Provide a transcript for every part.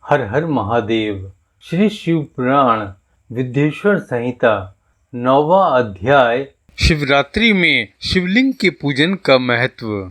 हर हर महादेव। श्री शिव पुराण विद्येश्वर संहिता 9वां अध्याय। शिवरात्रि में शिवलिंग के पूजन का महत्व।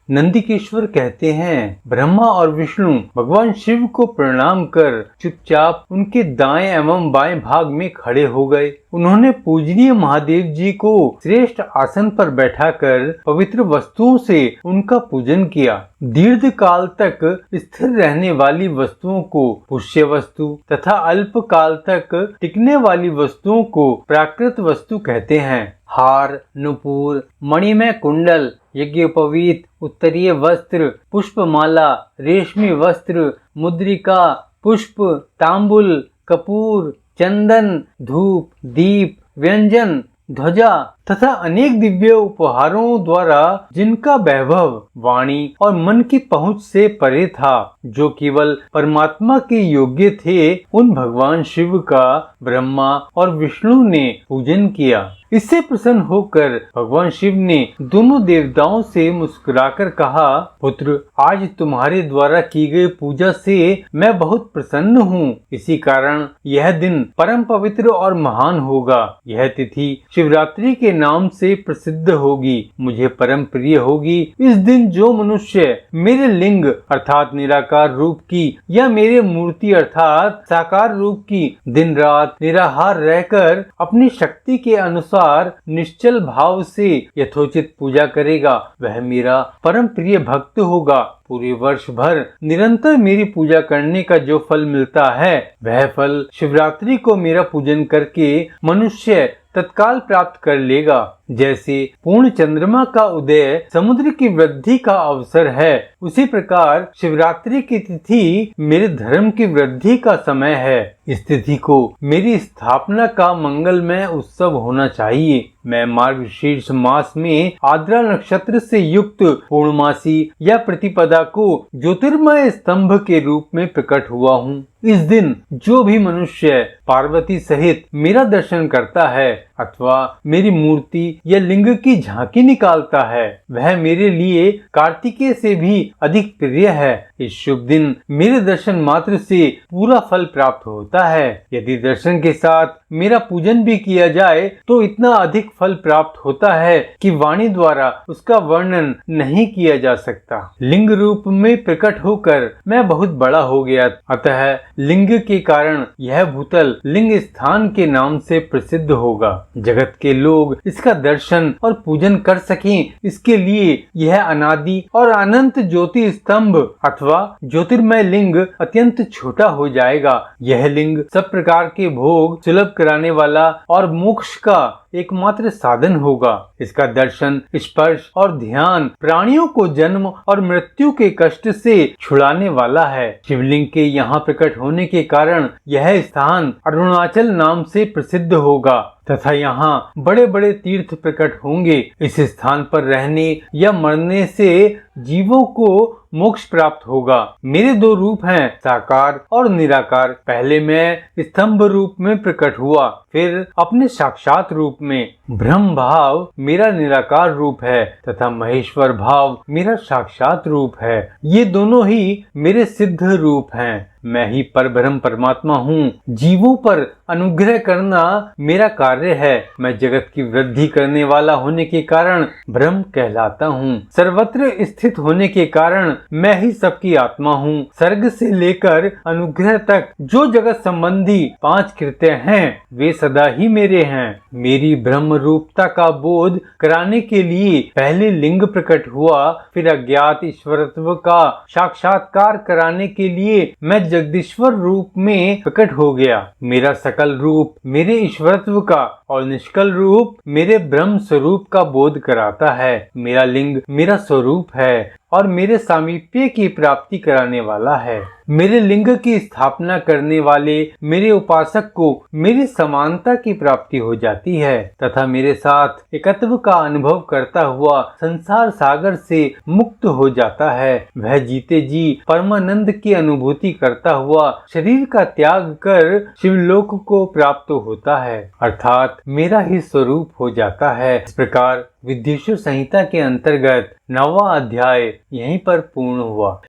नंदिकेश्वर कहते हैं, ब्रह्मा और विष्णु भगवान शिव को प्रणाम कर चुपचाप उनके दाएं एवं बाएं भाग में खड़े हो गए। उन्होंने पूजनीय महादेव जी को श्रेष्ठ आसन पर बैठाकर पवित्र वस्तुओं से उनका पूजन किया। दीर्घ काल तक स्थिर रहने वाली वस्तुओं को पुष्य वस्तु तथा अल्प काल तक टिकने वाली वस्तुओं को प्राकृत वस्तु कहते हैं। हार, नुपुर, मणिमय कुंडल, यज्ञोपवीत, उत्तरीय वस्त्र, पुष्पमाला, रेशमी वस्त्र, मुद्रिका, पुष्प, तांबुल, कपूर, चंदन, धूप, दीप, व्यंजन, ध्वजा तथा अनेक दिव्य उपहारों द्वारा जिनका वैभव वाणी और मन की पहुंच से परे था, जो केवल परमात्मा के योग्य थे, उन भगवान शिव का ब्रह्मा और विष्णु ने पूजन किया। इससे प्रसन्न होकर भगवान शिव ने दोनों देवताओं से मुस्कुराकर कहा, पुत्र, आज तुम्हारे द्वारा की गई पूजा से मैं बहुत प्रसन्न हूँ। इसी कारण यह दिन परम पवित्र और महान होगा। यह तिथि शिवरात्रि के नाम से प्रसिद्ध होगी, मुझे परम प्रिय होगी। इस दिन जो मनुष्य मेरे लिंग अर्थात निराकार रूप की या मेरे मूर्ति अर्थात साकार रूप की दिन रात निराहार रहकर अपनी शक्ति के अनुसार निश्चल भाव से यथोचित पूजा करेगा, वह मेरा परम प्रिय भक्त होगा। पूरे वर्ष भर निरंतर मेरी पूजा करने का जो फल मिलता है, वह फल शिवरात्रि को मेरा पूजन करके मनुष्य तत्काल प्राप्त कर लेगा। जैसे पूर्ण चंद्रमा का उदय समुद्र की वृद्धि का अवसर है, उसी प्रकार शिवरात्रि की तिथि मेरे धर्म की वृद्धि का समय है। इस तिथि को मेरी स्थापना का मंगलमय उत्सव होना चाहिए। मैं मार्गशीर्ष मास में आद्रा नक्षत्र से युक्त पूर्णमासी या प्रतिपदा को ज्योतिर्मय स्तंभ के रूप में प्रकट हुआ हूँ। इस दिन जो भी मनुष्य पार्वती सहित मेरा दर्शन करता है अथवा मेरी मूर्ति या लिंग की झांकी निकालता है, वह मेरे लिए कार्तिकेय से भी अधिक प्रिय है। इस शुभ दिन मेरे दर्शन मात्र से पूरा फल प्राप्त होता है। यदि दर्शन के साथ मेरा पूजन भी किया जाए तो इतना अधिक फल प्राप्त होता है कि वाणी द्वारा उसका वर्णन नहीं किया जा सकता। लिंग रूप में प्रकट होकर मैं बहुत बड़ा हो गया, अतः लिंग के कारण यह भूतल लिंग स्थान के नाम से प्रसिद्ध होगा। जगत के लोग इसका दर्शन और पूजन कर सकें, इसके लिए यह अनादि और अनंत ज्योति स्तंभ अथवा ज्योतिर्मय लिंग अत्यंत छोटा हो जाएगा। यह लिंग सब प्रकार के भोग सुलभ कराने वाला और मोक्ष का एकमात्र साधन होगा। इसका दर्शन, स्पर्श और ध्यान प्राणियों को जन्म और मृत्यु के कष्ट से छुड़ाने वाला है। शिवलिंग के यहाँ प्रकट होने के कारण यह स्थान अरुणाचल नाम से प्रसिद्ध होगा तथा यहाँ बड़े बड़े तीर्थ प्रकट होंगे। इस स्थान पर रहने या मरने से जीवों को मोक्ष प्राप्त होगा। मेरे दो रूप हैं, साकार और निराकार। पहले मैं स्तंभ रूप में प्रकट हुआ, फिर अपने साक्षात रूप में। ब्रह्म भाव मेरा निराकार रूप है तथा महेश्वर भाव मेरा साक्षात रूप है। ये दोनों ही मेरे सिद्ध रूप हैं। मैं ही परब्रह्म परमात्मा हूँ। जीवों पर अनुग्रह करना मेरा कार्य है। मैं जगत की वृद्धि करने वाला होने के कारण ब्रह्म कहलाता हूँ। सर्वत्र स्थित होने के कारण मैं ही सबकी आत्मा हूँ। सर्ग से लेकर अनुग्रह तक जो जगत संबंधी 5 कृत्य हैं, वे सदा ही मेरे हैं। मेरी ब्रह्म रूपता का बोध कराने के लिए पहले लिंग प्रकट हुआ, फिर अज्ञात ईश्वरत्व का साक्षात्कार कराने के लिए मैं जगदीश्वर रूप में प्रकट हो गया। मेरा सकल रूप मेरे ईश्वरत्व का और निष्कल रूप मेरे ब्रह्म स्वरूप का बोध कराता है। मेरा लिंग मेरा स्वरूप है और मेरे सामीप्य की प्राप्ति कराने वाला है। मेरे लिंग की स्थापना करने वाले मेरे उपासक को मेरी समानता की प्राप्ति हो जाती है तथा मेरे साथ एकत्व का अनुभव करता हुआ संसार सागर से मुक्त हो जाता है। वह जीते जी परमानंद की अनुभूति करता हुआ शरीर का त्याग कर शिवलोक को प्राप्त होता है, अर्थात मेरा ही स्वरूप हो जाता है। इस प्रकार विद्येश्वर संहिता के अंतर्गत 9वां अध्याय यहीं पर पूर्ण हुआ।